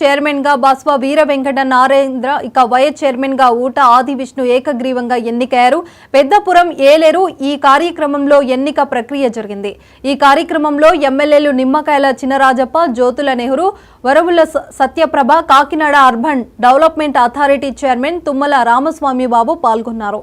Chairman గా బస్వ వీర వెంకట నారేంద్ర ఇక vice chairman గా ఊట ఆది విష్ణు ఏకగ్రీవంగా ఎన్నికయ్యారు. పెద్దపురం ఏలేరు ఈ కార్యక్రమంలో ఎన్నిక ప్రక్రియ జరిగింది. ఈ కార్యక్రమంలో ఎమ్మెల్యేలు Nimmakayala Chinarajappa, Jyothula Nehru, Varavula Satyaprabha, Kakinada urban development authority chairman Tummala Ramaswamy Babu పాల్గొన్నారు.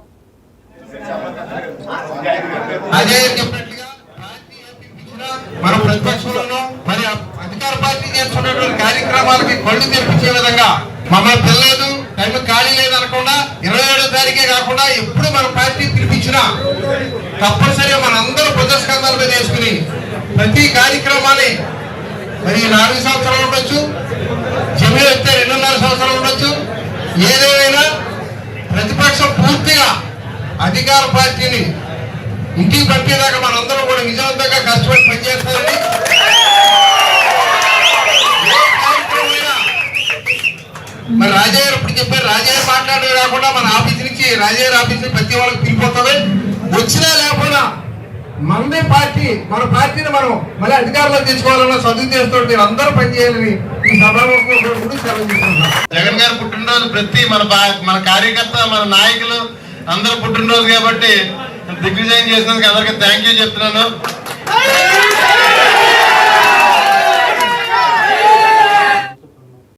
మన ప్రతిపక్షంలోనూ మరి అధికార పార్టీ చేస్తున్నటువంటి కార్యక్రమాలకి కళ్ళు తెప్పించే విధంగా మమ్మల్ని పిల్లలేదు, టైం ఖాళీ లేదు అనకుండా 27వ తారీఖే కాకుండా ఎప్పుడు మన పార్టీ పిలిపించినా తప్పనిసరిగా మనందరూ ప్రజాస్కంధాల మీద వేసుకుని ప్రతి కార్యక్రమాన్ని మరి 4 సంవత్సరాలు ఉండొచ్చు, జమీన్ వస్తే 2.5 సంవత్సరాలు ఉండొచ్చు, ఏదేమైనా ప్రతిపక్షం పూర్తిగా అధికార పార్టీని ఇంటికి పంపేదాకా మనందరం కూడా విజయవంతంగా కష్టపడి పనిచేస్తారని, మరి రాజయ్య ఇప్పుడు చెప్పారు, రాజయ్య మాట్లాడమే కాకుండా మన ఆఫీస్ నుంచి రాజయ్య ఆఫీస్ నుంచి ప్రతి వాళ్ళకి పిలిపోతుంది. వచ్చినా లేకపోయినా మనదే పార్టీ, మన పార్టీని మనం మళ్ళీ అధికారంలో తెచ్చుకోవాలన్న సదుద్దేశంతో మీరు అందరూ పనిచేయాలని ఈ సభాముఖంగా సెలవు తీసుకుంటున్నాం. జగన్ గారు పుట్టినరోజు ప్రతి మన కార్యకర్త, మన నాయకులు అందరూ పుట్టినరోజు కాబట్టి దిగ్విజయం చేసినందుకు అందరికీ థ్యాంక్ యూ చెప్తున్నాను.